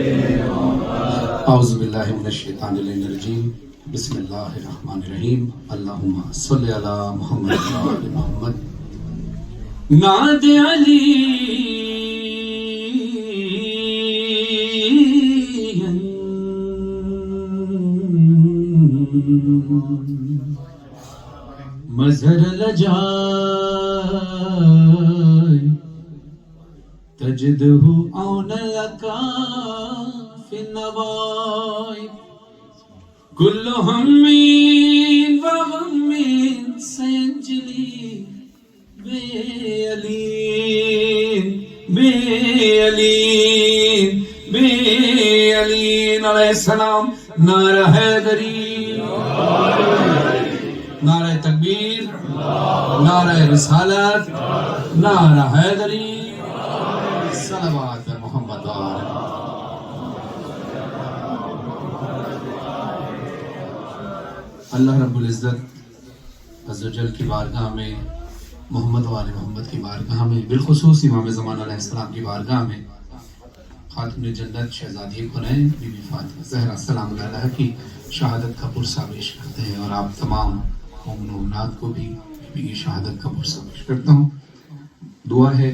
اعوذ باللہ من الشیطان الرجیم بسم اللہ الرحمن الرحیم اللہم صلی علی محمد و آل محمد ناد علی مظہر لجائے تجدہ عون لکا فی النوائب کل ہمین و غمین سینجلی بے علین بے علین بے علین علیہ السلام نعرہ حیدری نعرہ تکبیر نعرہ رسالت نعرہ حیدری صلوات محمد اللہ رب العزت عز و جل کی بارگاہ میں محمد و آل محمد کی بارگاہ میں بالخصوص امام زمان علیہ السلام کی بارگاہ میں خاتون جنت شہزادی قنین بی بی فاطمہ زہرا سلام اللہ کی شہادت کا پرسہ پیش کرتے ہیں، اور آپ تمام مومن و مومنات کو بھی بی کی شہادت کا پرسہ پیش کرتا ہوں۔ دعا ہے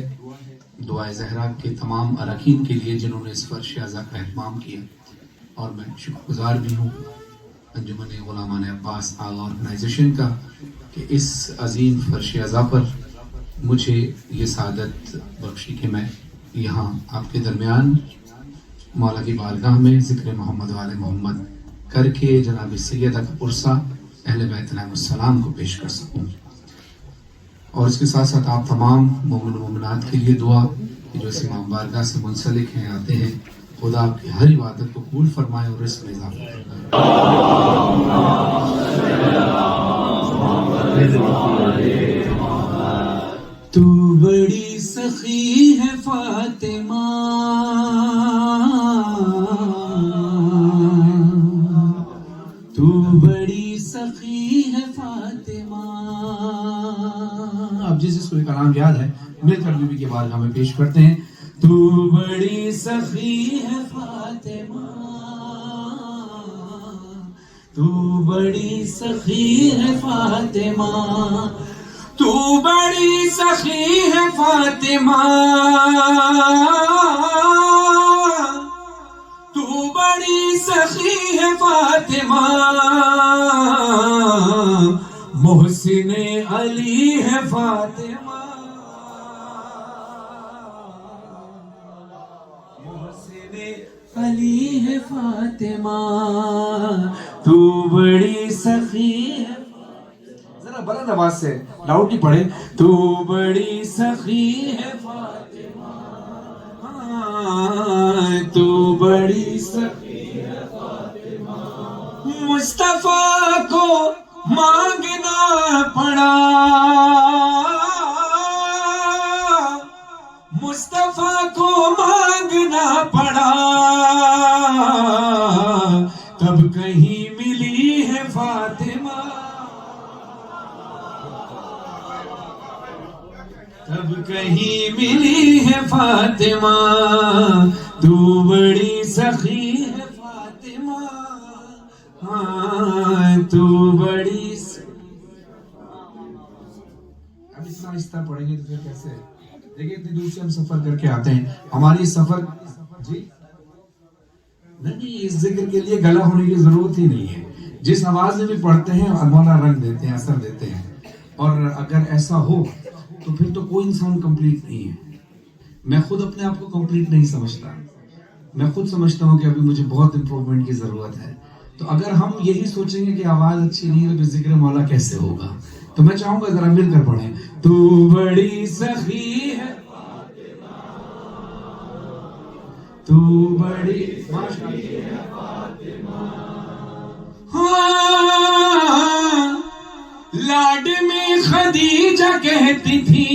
دعائے زہرا کے تمام اراکین کے لیے جنہوں نے اس فرش اعضا کا اہتمام کیا، اور میں شکر گزار بھی ہوں انجمن غلامان عباس آغا آرگنائزیشن کا کہ اس عظیم فرش اعضا پر مجھے یہ سعادت بخشی کہ میں یہاں آپ کے درمیان مولا کی بارگاہ میں ذکر محمد و آل محمد کر کے جناب سیدہ کا پرسہ اہل بیت علیہ السلام کو پیش کر سکوں، اور اس کے ساتھ ساتھ آپ تمام مومن و مومنات کے لیے دعا کہ جو اس امام بارگاہ سے منسلک ہیں آتے ہیں، خدا آپ کی ہر عبادت کو قبول فرمائے اور رزق میں اضافہ فرمائے۔ تو بڑی سخی ہے فاطمہ تو بڑی سخی ہے فاطمہ۔ اب جس کو ایک کلام یاد ہے مل کر بی بی کے بارگاہ میں پیش کرتے ہیں۔ تو بڑی سخی ہے فاطمہ تو بڑی سخی ہے فاطمہ تو بڑی سخی ہے فاطمہ تو بڑی سخی ہے فاطمہ محسن علی ہے فاطمہ محسن علی ہے فاطمہ تو بڑی سخی ہے، ذرا بلند آواز سے لاؤڈ نہیں پڑھے، تو بڑی سخی ہے فاطمہ تو بڑی سخی ہے فاطمہ مصطفیٰ کو مانگنا پڑا مصطفیٰ کو مانگنا پڑا تب کہیں ملی ہے فاطمہ تب کہیں ملی ہے فاطمہ تو بڑی سخی ہے فاطمہ تو بڑی اب اتنا آہستہ پڑھیں گے تو پھر کیسے؟ دیکھیں اتنی دور سے ہم سفر کر کے آتے ہیں، ہماری سفر جی نہیں، اس ذکر کے لیے گلا ہونے کی ضرورت ہی نہیں ہے، جس آواز میں بھی پڑھتے ہیں مولا رنگ دیتے ہیں، اثر دیتے ہیں، اور اگر ایسا ہو تو پھر تو کوئی انسان کمپلیٹ نہیں ہے۔ میں خود اپنے آپ کو کمپلیٹ نہیں سمجھتا، میں خود سمجھتا ہوں کہ ابھی مجھے بہت امپروومنٹ کی ضرورت ہے۔ تو اگر ہم یہی سوچیں گے کہ آواز اچھی نہیں ہے تو ذکر مولا کیسے ہوگا؟ تو میں چاہوں گا ذرا مل کر پڑھیں۔ تو بڑی سخی ہے تو بڑی سخی ہے فاطمہ لاڈ میں خدیجہ کہتی تھی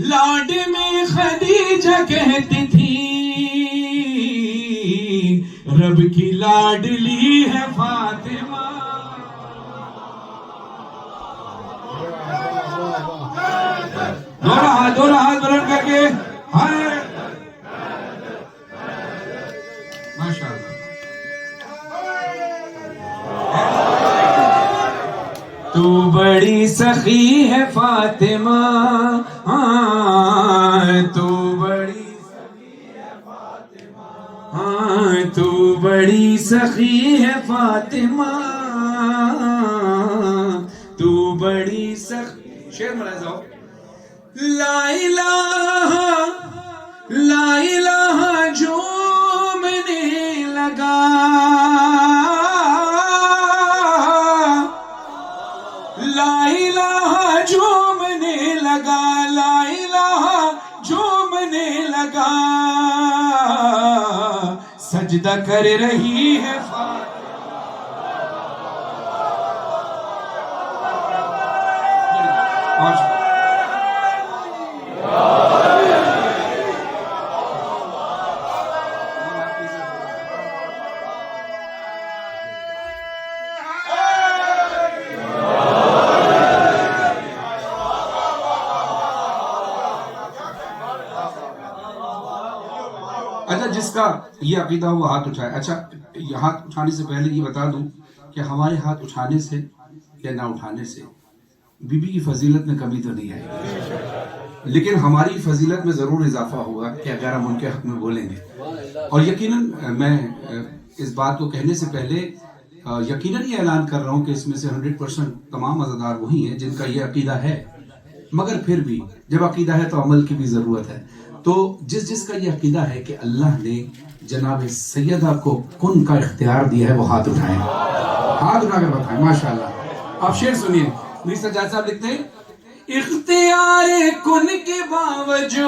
لاڈ میں خدیجہ کہتی تھی رب کی لاڈلی ہے فاطمہ دو ہاتھ بلند کر کے بڑی سخی ہے فاطمہ، تو بڑی تو بڑی سخی ہے فاطمہ، تو بڑی سخی. شعر ملاحظہ ہو. لا الہ لا الہ جھومنے لگا، لا الہ جھومنے لگا، لا الہ جھومنے لگا، سجدہ کر رہی ہے اچھا جس کا یہ عقیدہ وہ ہاتھ اٹھائے. اچھا یہ ہاتھ اٹھانے سے پہلے یہ بتا دوں کہ ہمارے ہاتھ اٹھانے سے یا نہ اٹھانے سے بی بی کی فضیلت میں کمی تو نہیں آئی، لیکن ہماری فضیلت میں ضرور اضافہ ہوگا کہ اگر ہم ان کے حق میں بولیں گے. اور یقیناً میں اس بات کو کہنے سے پہلے یقیناً یہ اعلان کر رہا ہوں کہ اس میں سے 100% تمام عزادار وہی ہیں جن کا یہ عقیدہ ہے، مگر پھر بھی جب عقیدہ ہے تو عمل کی بھی ضرورت ہے. تو جس کا یہ عقیدہ ہے کہ اللہ نے جناب سیدہ کو کن کا اختیار دیا ہے وہ ہاتھ اٹھائیں، ہاتھ اٹھا کر بتائیں. ماشاءاللہ. آپ شعر سنیے. میر سجاد صاحب لکھتے ہیں اختیار کن کے باوجود،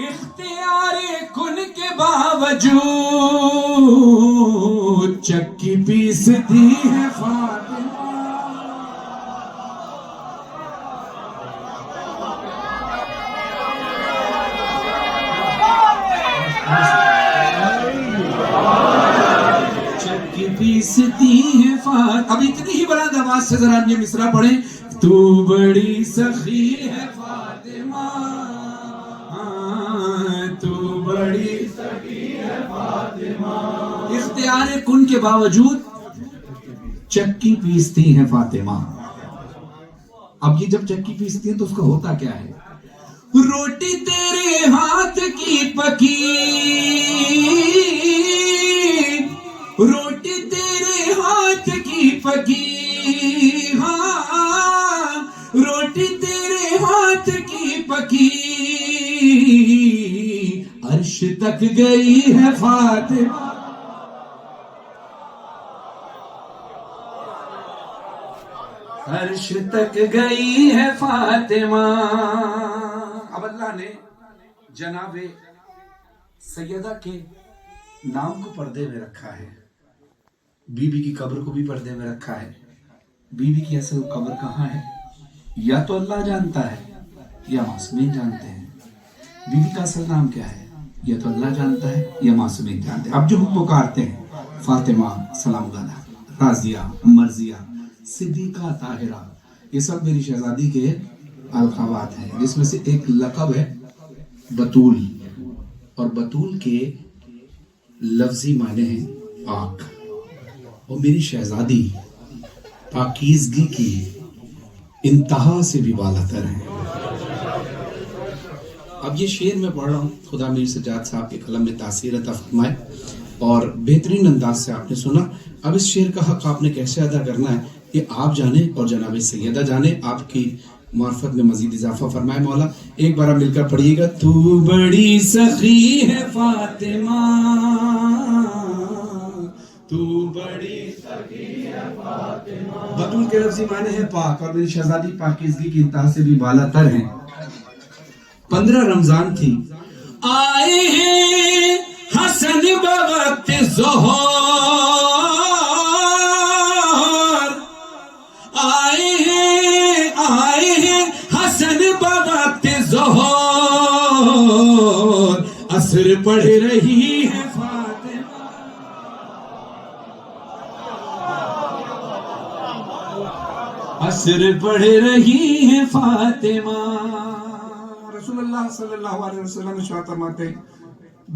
اختیار کن کے باوجود چکی پیستی ہے فاطمہ. چکی پیستی ہے فاطمہ. اب اتنی ہی بلند آواز سے ذرا یہ مصرع پڑھیں. تو بڑی سخی ہے فاطمہ، تو بڑی سخی ہے فاطمہ، اختیار کن کے باوجود چکی پیستی ہے فاطمہ. اب یہ جب چکی پیستی ہے تو اس کا ہوتا کیا ہے؟ روٹی تیرے ہاتھ کی پکی، روٹی تیرے ہاتھ کی پکی، ہاں روٹی تیرے ہاتھ کی پکی، عرش تک گئی ہے فاطمہ. عرش تک گئی ہے فاطمہ. اب اللہ نے جناب سیدہ کے نام کو پردے میں رکھا ہے، بی بی کی قبر کو بھی پردے میں رکھا ہے. بی بی کی اصل قبر کہاں ہے یا تو اللہ جانتا ہے یا معصومین جانتے ہیں. بی بی کا اصل نام کیا ہے یا تو اللہ جانتا ہے یا معصومین جانتے ہیں. اب جو ہم پکارتے ہیں فاطمہ، سلام اللہ، راضیہ، مرضیہ، صدیقہ، طاہرہ، یہ سب میری شہزادی کے القابات ہیں، جس میں سے ایک لقب ہے بطول، اور بطول کے لفظی معنی ہیں پاک، اور میری شہزادی پاکیزگی کی انتہا سے بھی بالاتر ہیں. اب یہ شعر میں پڑھ رہا ہوں، خدا میر سجاد صاحب کے قلم میں تاثیر عطا فرمائے، اور بہترین انداز سے آپ نے سنا. اب اس شعر کا حق آپ نے کیسے ادا کرنا ہے یہ آپ جانیں اور جناب سیدہ جانیں. آپ کی معرفت میں مزید اضافہ فرمائے مولا. ایک بار مل کر پڑھیے گا. تو بڑی سخی ہے فاطمہ، تو بڑی سخی ہے فاطمہ. بطول کے لفظی معنی ہے پاک، اور میری شہزادی پاکیزگی کی انتہا سے بھی بالاتر ہیں. 15 رمضان تھی، آئے ہیں حسن بوقت ظہور، آئے ہیں حسن بوقت ظہور، عصر پڑھ رہی ہے فاطمہ. عصر پڑھ رہی ہے فاطمہ. رسول اللہ صلی اللہ علیہ وسلم ارشاد فرماتے ہیں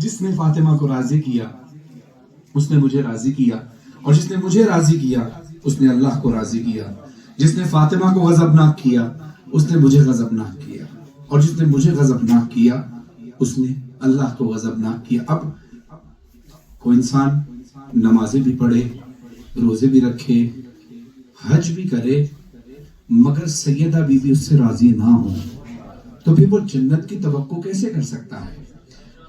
جس نے فاطمہ کو راضی کیا اس نے مجھے راضی کیا، اور جس نے مجھے راضی کیا اس نے اللہ کو راضی کیا. جس نے فاطمہ کو غضبناک کیا اس نے مجھے غضبناک کیا, اور جس نے مجھے غضبناک کیا اس نے اللہ کو غضبناک کیا. اب کوئی انسان نمازیں بھی پڑھے, روزے بھی رکھے, حج بھی کرے, مگر سیدہ بی بی اس سے راضی نہ ہو تو پھر وہ جنت کی توقع کیسے کر سکتا ہے؟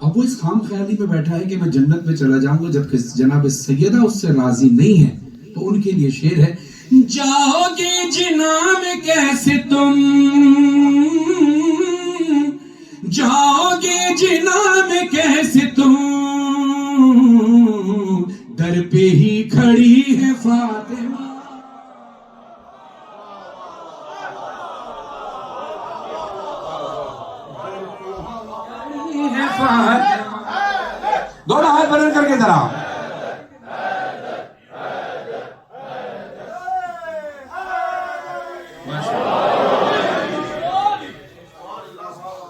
اب وہ اس خام خیالی میں بیٹھا ہے کہ میں جنت میں چلا جاؤں گا, جبکہ جناب سیدہ اس سے راضی نہیں ہے. تو ان کے لیے شعر ہے, جاؤ گے جنا میں کیسے تم, جاؤ گے جنا میں کیسے تم, در پہ ہی کھڑی ہے فاطمہ. دونوں ہاتھ بلند کر کے ذرا.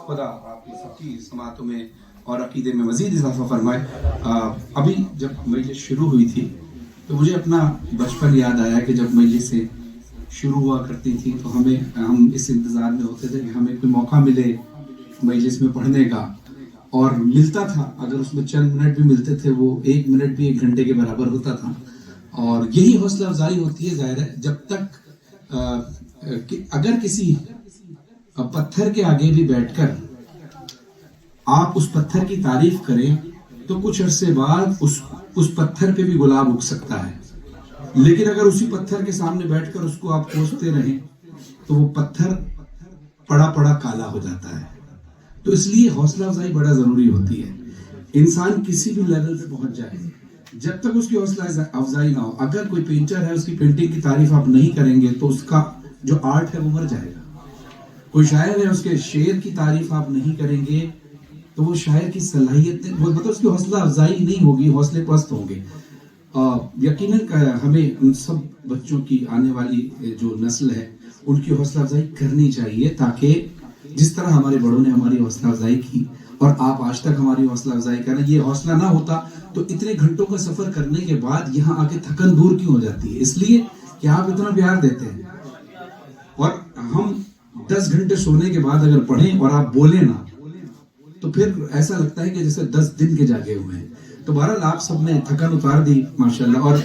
خدا آپ کی سب کی سماعتوں میں اور عقیدے میں مزید اضافہ فرمائے. ابھی جب مجلس شروع ہوئی تھی تو مجھے اپنا بچپن یاد آیا کہ جب مجلسیں شروع ہوا کرتی تھی تو ہم اس انتظار میں ہوتے تھے کہ ہمیں کوئی موقع ملے مجلس میں پڑھنے کا, اور ملتا تھا اگر اس میں چند منٹ بھی ملتے تھے وہ 1 منٹ بھی 1 گھنٹے کے برابر ہوتا تھا. اور یہی حوصلہ افزائی ہوتی ہے ظاہر ہے, جب تک اگر کسی پتھر کے آگے بھی بیٹھ کر آپ اس پتھر کی تعریف کریں تو کچھ عرصے بعد اس پتھر پہ بھی گلاب اگ سکتا ہے, لیکن اگر اسی پتھر کے سامنے بیٹھ کر اس کو آپ کوستے رہیں تو وہ پتھر پڑا پڑا کالا ہو جاتا ہے. تو اس لیے حوصلہ افزائی بڑا ضروری ہوتی ہے. انسان کسی بھی لیول پہ پہنچ جائے, جب تک اس کی حوصلہ افزائی نہ ہو, اگر کوئی پینٹر ہے اس کی پینٹنگ کی تعریف آپ نہیں کریں گے تو اس کا جو آرٹ ہے وہ مر جائے گا. کوئی شاعر ہے اس کے شعر کی تعریف آپ نہیں کریں گے تو وہ شاعر کی صلاحیت مطلب اس کی حوصلہ افزائی نہیں ہوگی, حوصلے پست ہوں گے. یقیناً ہمیں ان سب بچوں کی آنے والی جو نسل ہے ان کی حوصلہ افزائی کرنی چاہیے, تاکہ جس طرح ہمارے بڑوں نے ہماری حوصلہ افزائی کی اور آپ آج تک ہماری حوصلہ افزائی کر رہے ہیں, یہ حوصلہ نہ ہوتا تو اتنے گھنٹوں کا سفر کرنے کے بعد یہاں آ کے تھکن دور کیوں ہو جاتی ہے؟ اس لیے کہ آپ اتنا پیار دیتے ہیں. اور ہم 10 گھنٹے سونے کے بعد اگر پڑھیں اور آپ بولیں نا تو پھر ایسا لگتا ہے کہ جیسے 10 دن کے جاگے ہوئے ہیں. تو بہرحال آپ سب نے تھکن اتار دی ماشاءاللہ. اور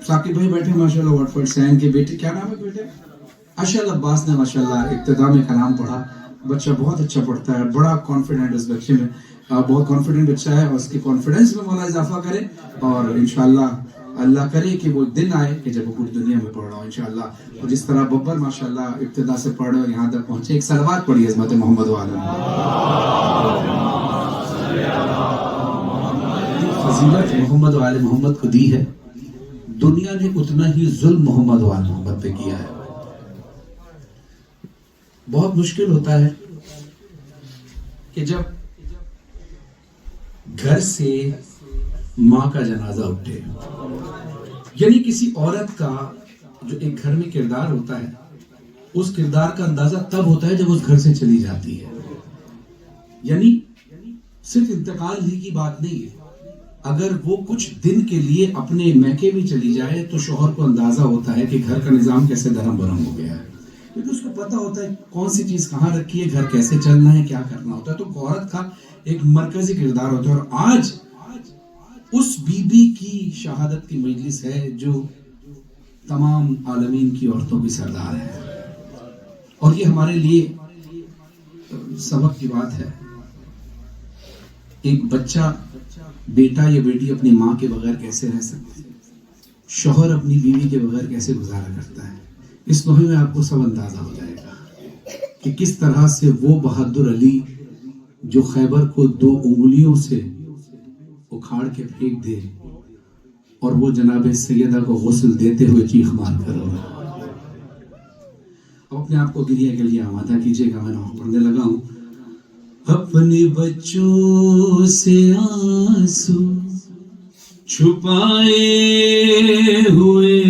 ثاقب بھائی بیٹھے ماشاءاللہ, واٹفورڈ سین کے بیٹے, کیا نام ہے بیٹے؟ اشل عباس نے ماشاءاللہ ابتدا میں کلام پڑھا. بچہ بہت اچھا پڑھتا ہے, بڑا کانفیڈنٹ اس بچے میں, بہت کانفیڈنٹ بچہ ہے, اور اس کی کانفیڈنس میں مولا اضافہ کرے, اور انشاءاللہ اللہ کرے کہ وہ دن آئے کہ جب وہ پوری دنیا میں پڑھ رہا ہو انشاءاللہ. اور جس طرح ببر ماشاءاللہ ابتدا سے پڑھ رہے یہاں تک پہنچے, ایک صلوات پڑھی عظمت محمد وعلی فضیلت محمد وعلی محمد کو دی ہے, دنیا نے اتنا ہی ظلم محمد وعلی محمد پہ کیا ہے. بہت مشکل ہوتا ہے کہ جب گھر سے ماں کا جنازہ اٹھے, یعنی کسی عورت کا جو ایک گھر میں کردار ہوتا ہے اس کردار کا اندازہ تب ہوتا ہے جب اس گھر سے چلی جاتی ہے. یعنی صرف انتقال ہی کی بات نہیں ہے, اگر وہ کچھ دن کے لیے اپنے میکے بھی چلی جائے تو شوہر کو اندازہ ہوتا ہے کہ گھر کا نظام کیسے دھرم برہم ہو گیا ہے, کیونکہ اس کو پتا ہوتا ہے کون سی چیز کہاں رکھی ہے, گھر کیسے چلنا ہے, کیا کرنا ہوتا ہے. تو عورت کا ایک مرکزی کردار ہوتا ہے, اور آج اس بی بی کی شہادت کی مجلس ہے جو تمام عالمین کی عورتوں کی سردار ہے, اور یہ ہمارے لیے سبق کی بات ہے. ایک بچہ, بیٹا یا بیٹی اپنی ماں کے بغیر کیسے رہ سکتے ہیں, شوہر اپنی بیوی کے بغیر کیسے گزارا کرتا ہے. اس مہم میں آپ کو سب اندازہ ہو جائے گا کہ کس طرح سے وہ بہادر علی جو خیبر کو 2 انگلیوں سے اکھاڑ کے پھینک دے اور وہ جناب سیدہ کو غسل دیتے ہوئے چیخ مار کر رہا. اب اپنے آپ کو گریہ کے لیے آمادہ کیجیے گا, میں نام پڑھنے لگا ہوں. اپنے بچوں سے آنسو چھپائے ہوئے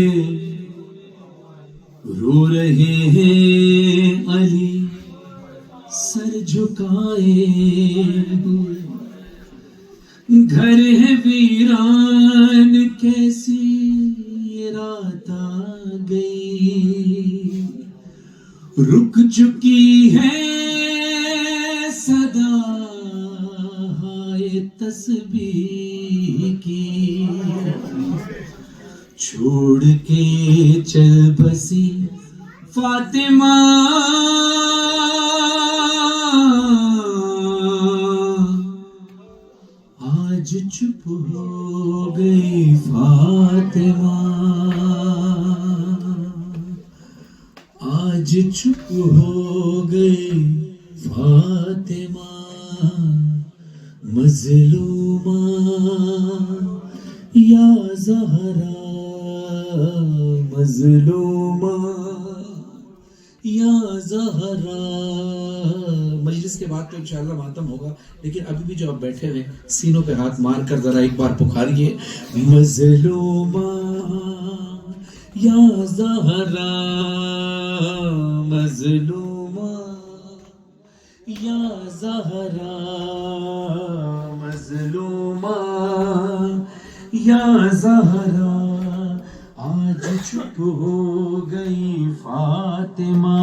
رو رہے ہیں علی سر جھکائے ہوئے, گھر ہے ویران کیسی رات رک چکی ہے صدا ہائے تسبیح کی، چھوڑ کے چل بسی فاطمہ، آج چپ ہو گئی فاطمہ، آج چپ ہو گئی فاطمہ، مظلومہ یا زہرا، مظلومہ یا زہرا۔ مجلس کے بعد تو انشاءاللہ ماتم ہوگا، لیکن ابھی بھی جو آپ بیٹھے ہوئے سینوں پہ ہاتھ مار کر ذرا ایک بار پکاریے، مظلومہ یا زہرا، مظلومہ یا زہرا، مظلومہ یا زہرا، آج چپ ہو گئی فاطمہ،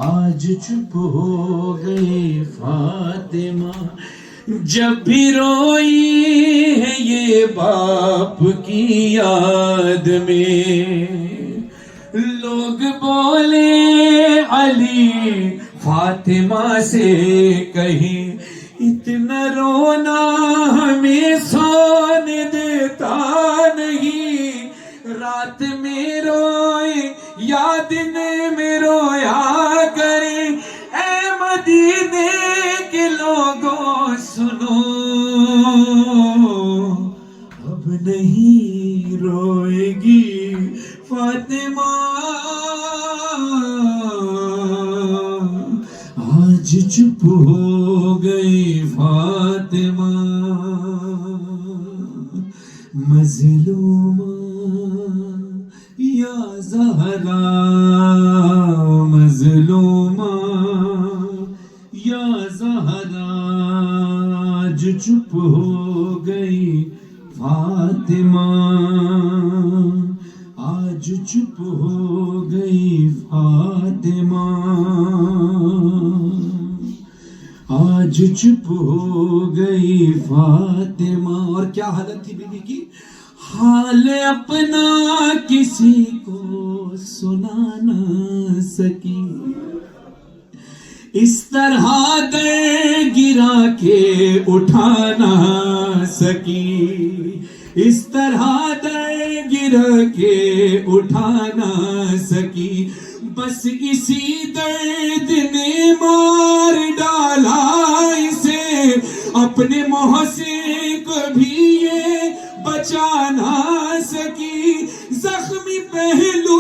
آج چپ ہو گئی فاطمہ، جب بھی روئی ہے یہ باپ کی یاد میں، لوگ بولے علی فاطمہ سے کہیں، اتنا رونا ہمیں سونے دیتا نہیں، رات میں روئے یا دن میں رویا کرے، اے مدینے کے لوگوں سنو، اب نہیں روئے گی فاطمہ، آج چپ ہو گئی فاطمہ، مظلومہ یا زہرا، مظلومہ یا زہرا، آج چپ ہو گئی فاطمہ، آج چپ ہو گئی فاطمہ، آج چپ ہو گئی فاطمہ۔ اور کیا حالت تھی بی بی کی؟ حال اپنا کسی کو سنا نہ سکی، اس طرح در گرا کے اٹھا نہ سکی، اس طرح در گرا کے اٹھا نہ سکی، بس اسی درد نے مار ڈالا اسے، اپنے محسن کو بھی یہ بچا نہ سکی، زخمی پہلو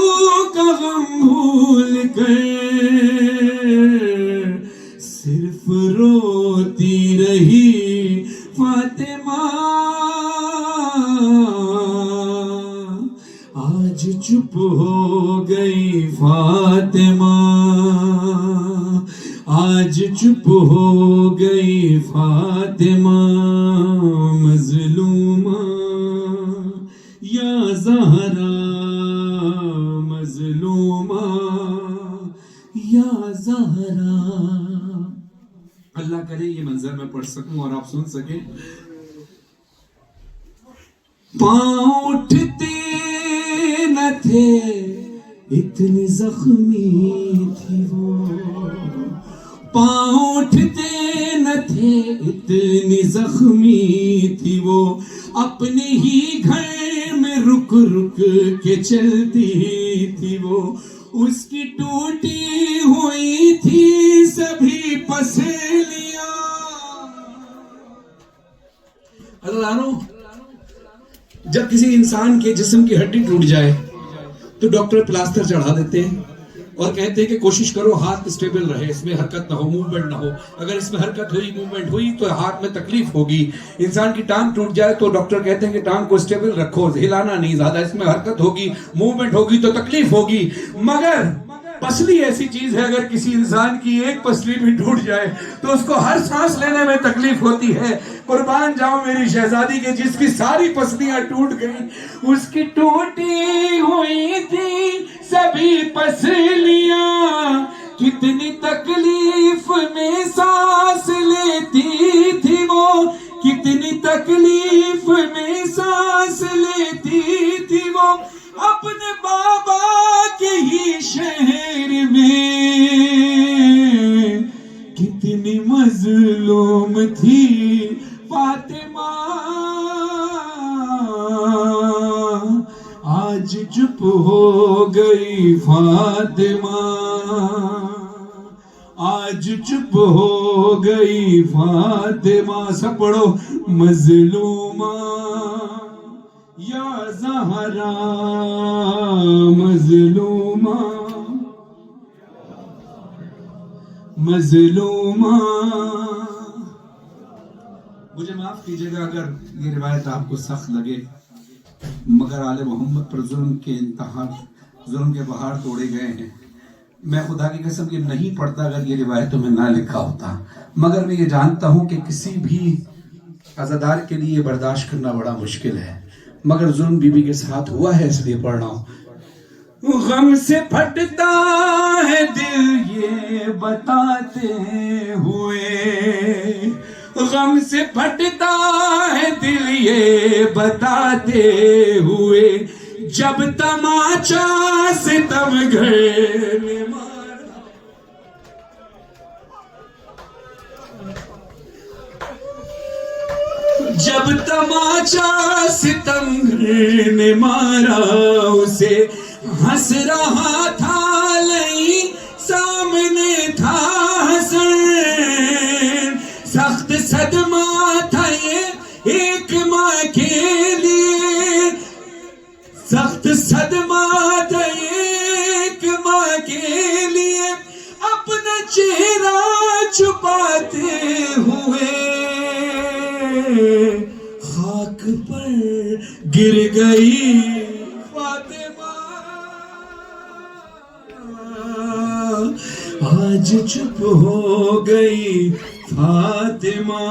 کا غم بھول کر صرف روتی رہی فاطمہ، آج چپ ہو گئی فاطمہ، آج چپ ہو گئی فاطمہ، مظلومہ یا زہرا، مظلومہ یا زہرا۔ اللہ کرے یہ منظر میں پڑھ سکوں اور آپ سن سکیں۔ پاؤں اٹھتے نہ تھے اتنی زخمی تھی وہ، پاؤں اٹھتے نہ تھے اتنی زخمی تھی وہ، اپنے ہی گھر میں رک رک کے چلتی تھی وہ، اس کی ٹوٹی ہوئی تھی سبھی پسلیاں۔ اللہ جب کسی انسان کے جسم کی ہڈی ٹوٹ جائے تو ڈاکٹر پلاسٹر چڑھا دیتے ہیں اور کہتے ہیں کہ کوشش کرو ہاتھ اسٹیبل رہے، اس میں حرکت نہ ہو، موومنٹ نہ ہو، اگر اس میں حرکت ہوئی، موومنٹ ہوئی تو ہاتھ میں تکلیف ہوگی۔ انسان کی ٹانگ ٹوٹ جائے تو ڈاکٹر کہتے ہیں کہ ٹانگ کو اسٹیبل رکھو، ہلانا نہیں زیادہ، اس میں حرکت ہوگی، موومنٹ ہوگی تو تکلیف ہوگی، مگر پسلی ایسی چیز ہے اگر کسی انسان کی ایک پسلی بھی ٹوٹ جائے تو اس کو ہر سانس لینے میں تکلیف ہوتی ہے. قربان جاؤں میری شہزادی کے جس کی ساری پسلیاں ٹوٹ گئیں. اس کی ٹوٹی ہوئی تھی سبھی پسلیاں, کتنی تکلیف میں سانس لیتی تھی وہ, کتنی تکلیف میں سانس لیتی تھی وہ, اپنے بابا کے ہی شہر میں. کتنی مظلوم تھی فاطمہ, آج چپ ہو گئی فاطمہ, آج چپ ہو گئی فاطمہ. سب پڑھو. مظلومہ یا زہرا مظلومہ, مظلومہ. مجھے معاف کیجئے گا اگر یہ روایت آپ کو سخت لگے, مگر آل محمد پر ظلم کے انتہا, ظلم کے پہاڑ توڑے گئے ہیں. میں خدا کی قسم یہ نہیں پڑھتا اگر یہ روایتوں میں نہ لکھا ہوتا, مگر میں یہ جانتا ہوں کہ کسی بھی عزادار کے لیے یہ برداشت کرنا بڑا مشکل ہے, مگر ظلم بی بی کے ساتھ ہوا ہے اس لیے پڑھ رہا ہوں. غم سے پھٹتا ہے دل یہ بتاتے ہوئے, غم سے پھٹتا ہے دل یہ بتاتے ہوئے, جب تماچا ستم گھر نے مارا, جب تماچا ستم گھر نے مارا اسے, ہنس رہا تھا لئی سامنے تھا حسن, سخت صدمہ تھا یہ ایک ماں کے لیے, سخت صدمہ تھا ایک ماں کے لیے, اپنا چہرہ چھپاتے ہوئے خاک پر گر گئی فاطمہ, آج چپ ہو گئی فاطمہ.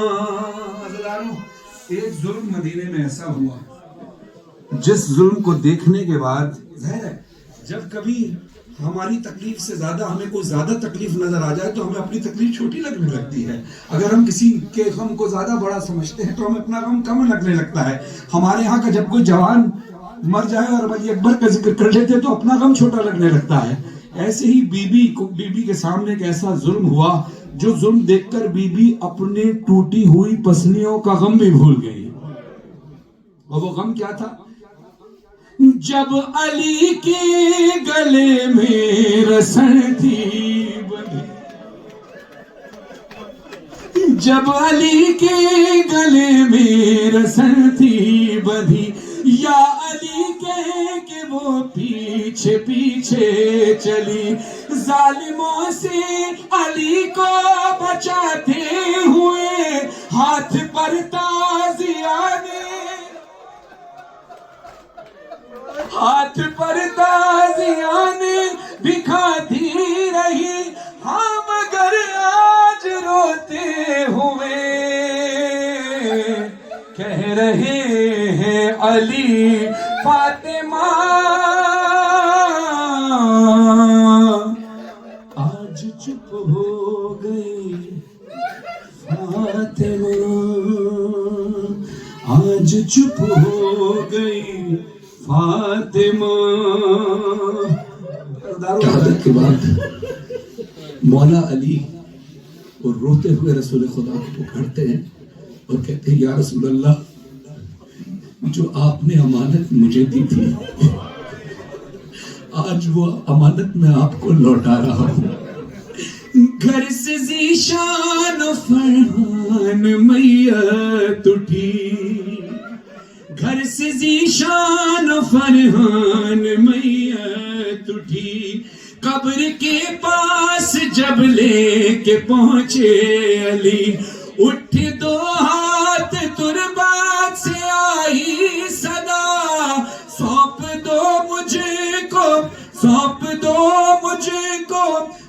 ایک ظلم مدینے میں ایسا ہوا جس ظلم کو دیکھنے کے بعد, ظاہر ہے جب کبھی ہماری تکلیف سے زیادہ ہمیں کوئی زیادہ تکلیف نظر آ جائے تو ہمیں اپنی تکلیف چھوٹی لگنے لگتی ہے. اگر ہم کسی کے غم کو زیادہ بڑا سمجھتے ہیں تو ہمیں اپنا غم کم لگنے لگتا ہے. ہمارے ہاں کا جب کوئی جوان مر جائے اور ولی اکبر کا ذکر کر لیتے تو اپنا غم چھوٹا لگنے لگتا ہے. ایسے ہی بی بی کے سامنے ایک ایسا ظلم ہوا جو ظلم دیکھ کر بی بی اپنے ٹوٹی ہوئی پسلیوں کا غم بھی بھول گئی. اور وہ غم کیا تھا؟ جب علی کے گلے میں رسن تھی بندھی, جب علی کے گلے میں رسن تھی بندھی, یا علی کہہ کے وہ پیچھے پیچھے چلی, ظالموں سے علی کو بچاتے ہوئے ہاتھ پر تازیاں نے, ہاتھ پر تازیاں نے دکھاتی رہی, ہاں مگر آج روتے ہوئے کہہ رہے ہیں علی فاطمہ, آج چپ ہو گئی فاطمہ, آج چپ ہو گئی فاطمہ. شہادت کے بعد مولا علی اور روتے ہوئے رسول خدا کو پکارتے ہیں اور کہتے ہیں یا رسول اللہ, جو آپ نے امانت مجھے دی تھی آج وہ امانت میں آپ کو لوٹا رہا ہوں. گھر سے ذیشان و فرحان میت اٹھی, گھر سے ذیشان و فرحان میت اٹھی, قبر کے پاس جب لے کے پہنچے علی, اٹھ دو ہاتھ تربات سے آئی صدا, سونپ دو مجھے کو, سونپ دو مجھے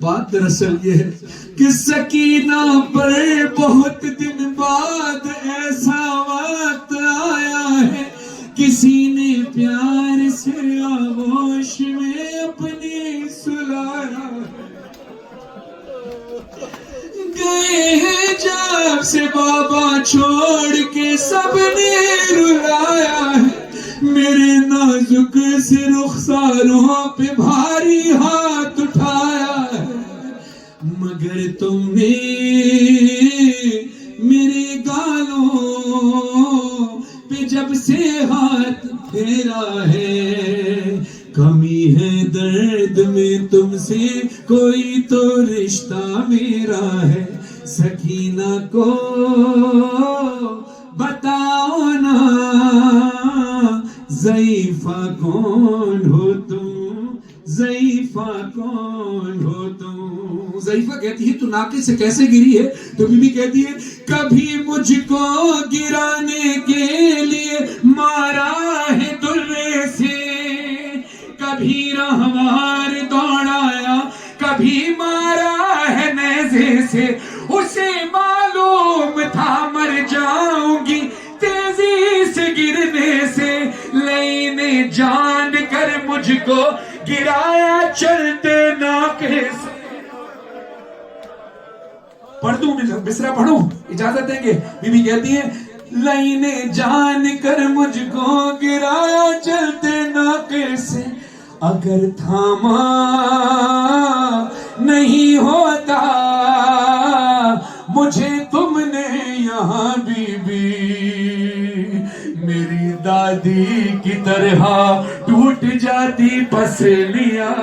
بات دراصل یہ ہے کہ سکینہ پر بہت دن بعد ایسا وقت آیا ہے، کسی نے پیار سے آغوش میں اپنی سلایا ہے۔ گئے ہیں جب سے بابا چھوڑ کے سب نے رلایا ہے، میرے نازک سے رخساروں پہ بھاری ہاتھ اٹھایا ہے، مگر تم نے میرے گالوں پہ جب سے ہاتھ پھیرا ہے، کمی ہے درد میں تم سے کوئی تو رشتہ میرا ہے، سکینہ کو بتاؤ نا ضعیفہ کون ہو تم، ضعیفہ کون ہو تم۔ ضعیفہ کہتی ہے تو ناقے سے کیسے گری ہے؟ تو بی بی کہتی ہے کبھی مجھ کو گرانے کے لیے مارا ہے درے سے، کبھی رہوار دوڑایا، کبھی مارا ہے نیزے سے، اسے معلوم تھا مر جاؤں گی تیزی سے گرنے سے، لینے جان کر مجھ کو گرایا چلتے ناقے سے۔ پڑھ دوں مصرع پڑھوں؟ اجازت دیں گے؟ بی بی کہتی ہے لینے جان کر مجھ کو گرایا چلتے ناقے سے، اگر تھاما نہیں ہوتا مجھے تم نے یہاں بی بی، میری دادی کی طرح ٹوٹ جاتی پسلیاں۔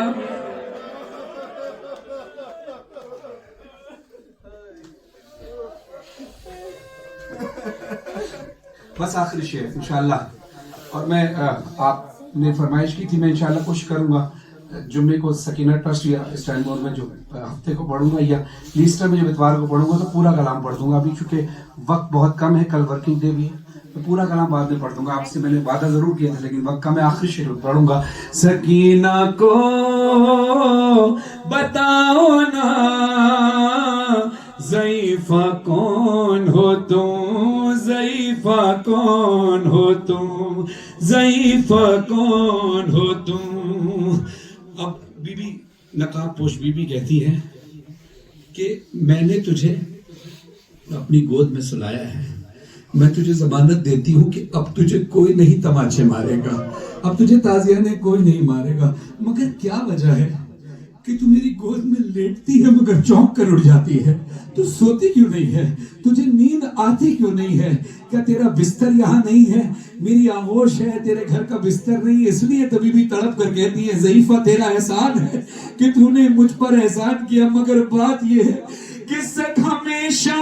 بس آخری شعر انشاءاللہ، اور میں آپ نے فرمائش کی تھی، میں انشاءاللہ کوشش کروں گا جمعے کو سکینہ ٹرسٹ یا اسٹائل مور میں جو ہفتے کو پڑھوں گا یا ایسٹر میں جب اتوار کو پڑھوں گا تو پورا کلام پڑھ دوں گا۔ ابھی چونکہ وقت بہت کم ہے، کل ورکنگ ڈے بھی ہے، تو پورا کلام بعد میں پڑھ دوں گا۔ آپ سے میں نے وعدہ ضرور کیا تھا لیکن وقت کم ہے، آخری شعر پڑھوں گا۔ سکینہ کو بتاؤ نا ضعیفہ کون ہو تم، ضعیفہ کون ہو تم، ضعیفہ کون ہو تم۔ اب بی بی نقاب پوش بی بی کہتی ہے کہ میں نے تجھے اپنی گود میں سلایا ہے، میں تجھے ضمانت دیتی ہوں کہ اب تجھے کوئی نہیں تماچے مارے گا، اب تجھے تازیانے کوئی نہیں مارے گا، مگر کیا وجہ ہے کہ تو میری گود میں لیٹتی ہے مگر چونک کر اٹھ جاتی ہے، تو سوتی کیوں نہیں ہے، تجھے نیند آتی کیوں نہیں ہے، کیا تیرا بستر یہاں نہیں ہے، میری آغوش ہے تیرے گھر کا بستر نہیں، اس لیے تبھی بھی تڑپ کر کہتی ہے ضعیفہ تیرا احسان ہے کہ تو نے مجھ پر احسان کیا، مگر بات یہ ہے کہ سک ہمیشہ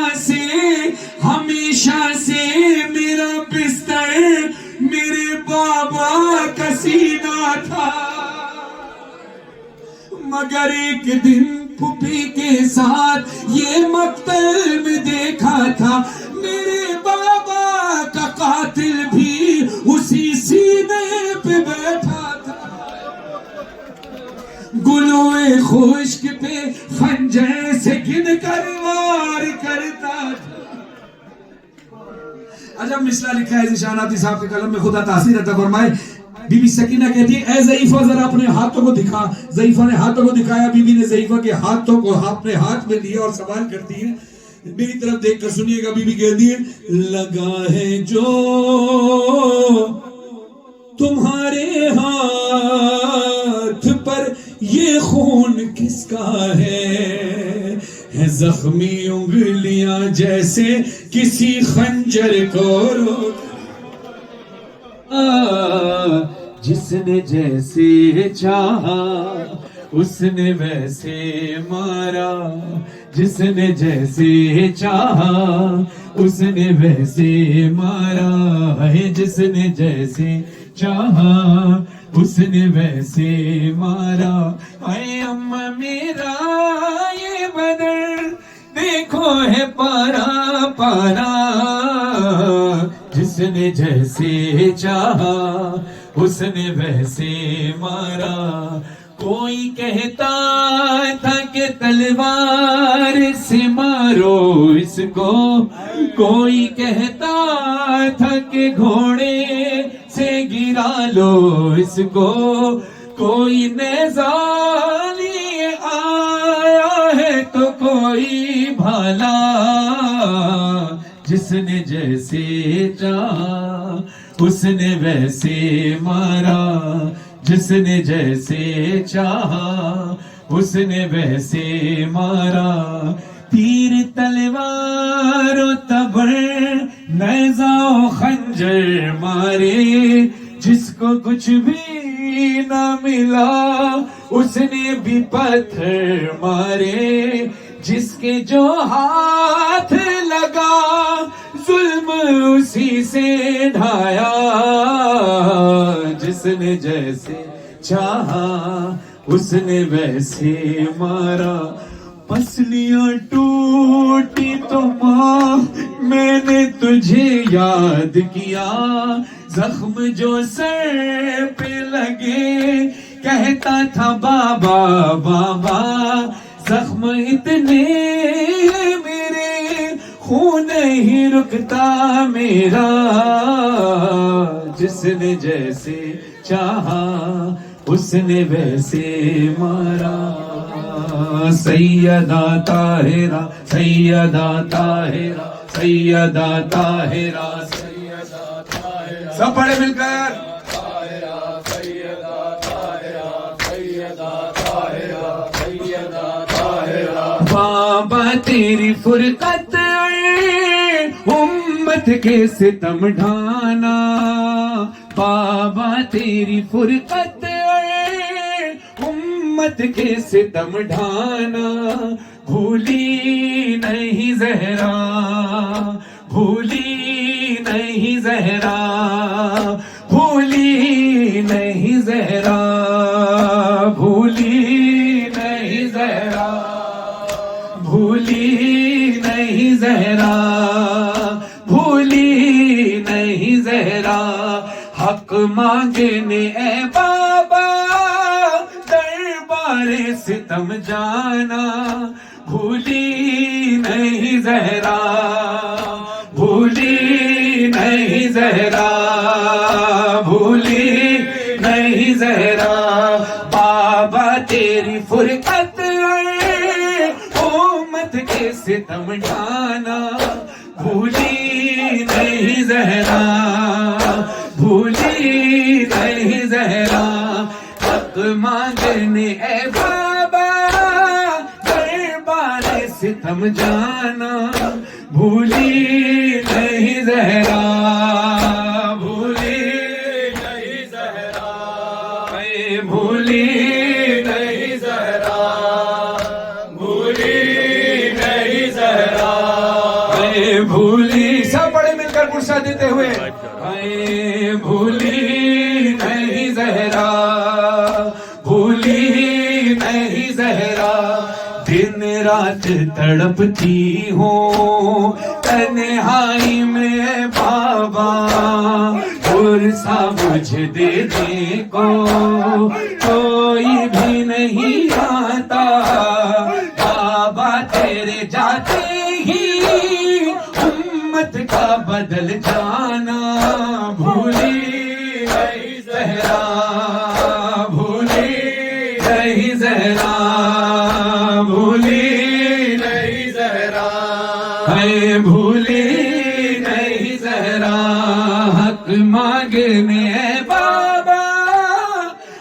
سے میرا بستر میرے بابا کا سینہ تھا، مگر ایک دن پھوپھی کے ساتھ یہ مقتل میں دیکھا تھا، میرے بابا کا قاتل بھی اسی سینے پہ بیٹھا تھا، گلوئے خشک پہ خنجر سے گن کر وار کرتا تھا۔ عجب مصرع لکھا ہے ذیشان آتی صاحب کے قلم میں، خدا تاثیر عطا فرمائے۔ بی بی سکینہ کہتی ہے اے ضعیفہ ذرا اپنے ہاتھوں کو دکھا، ضعیفہ نے ہاتھوں کو دکھایا، بی بی نے ضعیفہ کے ہاتھوں کو اپنے ہاتھ میں لیا اور سوال کرتی ہے، میری طرف دیکھ کر سنیے گا، بی بی کہتی ہے لگا ہے جو تمہارے ہاتھ پر یہ خون کس کا ہے زخمی انگلیاں جیسے کسی خنجر کو روک، جس نے جیسے چاہا اس نے ویسے مارا، جس نے جیسے چاہا اس نے ویسے مارا ہے، جس نے جیسے چاہا اس نے ویسے مارا، اے اماں میرا یہ بدر دیکھو ہے پارا پارا، جس نے جیسے چاہا اس نے ویسے مارا، کوئی کہتا تھا کہ تلوار سے مارو اس کو، کوئی کہتا تھا کہ گھوڑے سے گرا لو اس کو، کوئی نیزہ لیے آیا ہے تو کوئی بھالا، جس نے جیسے چاہا اس نے ویسے مارا، جس نے جیسے چاہا اس نے ویسے مارا، تیر تلوار و تبر نیزہ و خنجر مارے، جس کو کچھ بھی نہ ملا اس نے بھی پتھر مارے، جس کے جو ہاتھ لگا ظلم اسی سے ڈھایا، جس نے جیسے چاہا اس نے ویسے مارا، پسلیاں ٹوٹی تو ماں میں نے تجھے یاد کیا، زخم جو سر پہ لگے کہتا تھا بابا بابا، زخم اتنے میرے خون نہیں رکتا میرا، جس نے جیسے چاہا اس نے ویسے مارا، سیدہ طاہرہ سیدہ طاہرہ سیدہ طاہرہ سیدہ طاہرہ، سب پڑھے مل کر بابا تیری فرقت امت کے ستم ڈھانا، بابا تیری فرقت امت کے ستم ڈھانا، بھولی نہیں زہرا بھولی نہیں زہرا بھولی نہیں زہرا بھولی نہیں زہرا بھولی نہیں زہرا بھولی نہیں زہرا، حق مانگنے اے بابا دربار ستم جانا، بھولی نہیں زہرا بھولی نہیں زہرا بھولی نہیں زہرا، بابا تیری فرقت امت کے ستم ڈھانا، بھولی نہیں زہرا بھولی نہیں زہرا، حق مانگنے اے بابا دربار ستم جانا، بھولی نہیں زہرا بھولی نہیں زہرا اے بھولی نہیں زہرا بھولی نہیں زہرا اے بھولی، سب بڑے مل کر گرسا دیتے ہوئے، اے بھولی نہیں زہرا بھولی نہیں زہرا، دن رات تڑپتی ہوں تنہائی میں بابا، گرسا مجھے دینے کو کوئی بھی نہیں آتا، بابا تیرے جاتے ہی امت کا بدل جانا، بھولی نہیں زہرا بھولی نہیں زہرا بھولی نہیں زہرا اے بھولی نہیں زہرا، حق مانگنے اے بابا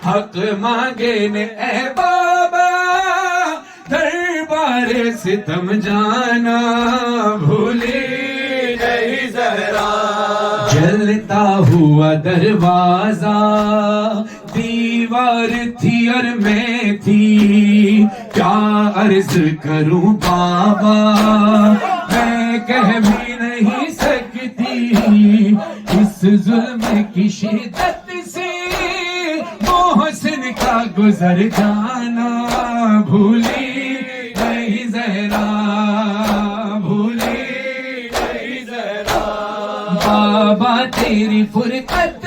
حق مانگنے اے بابا دربار ستم جانا، بھولی نہیں زہرا، جلتا ہوا دروازہ دیوار تھی اور میں تھی، کیا عرض کروں بابا میں کہہ بھی نہیں سکتی، اس ظلم کی شدت سے محسن کا گزر جانا، بھولی نہیں زہرا بھولی نہیں زہرا، بابا تیری فرقت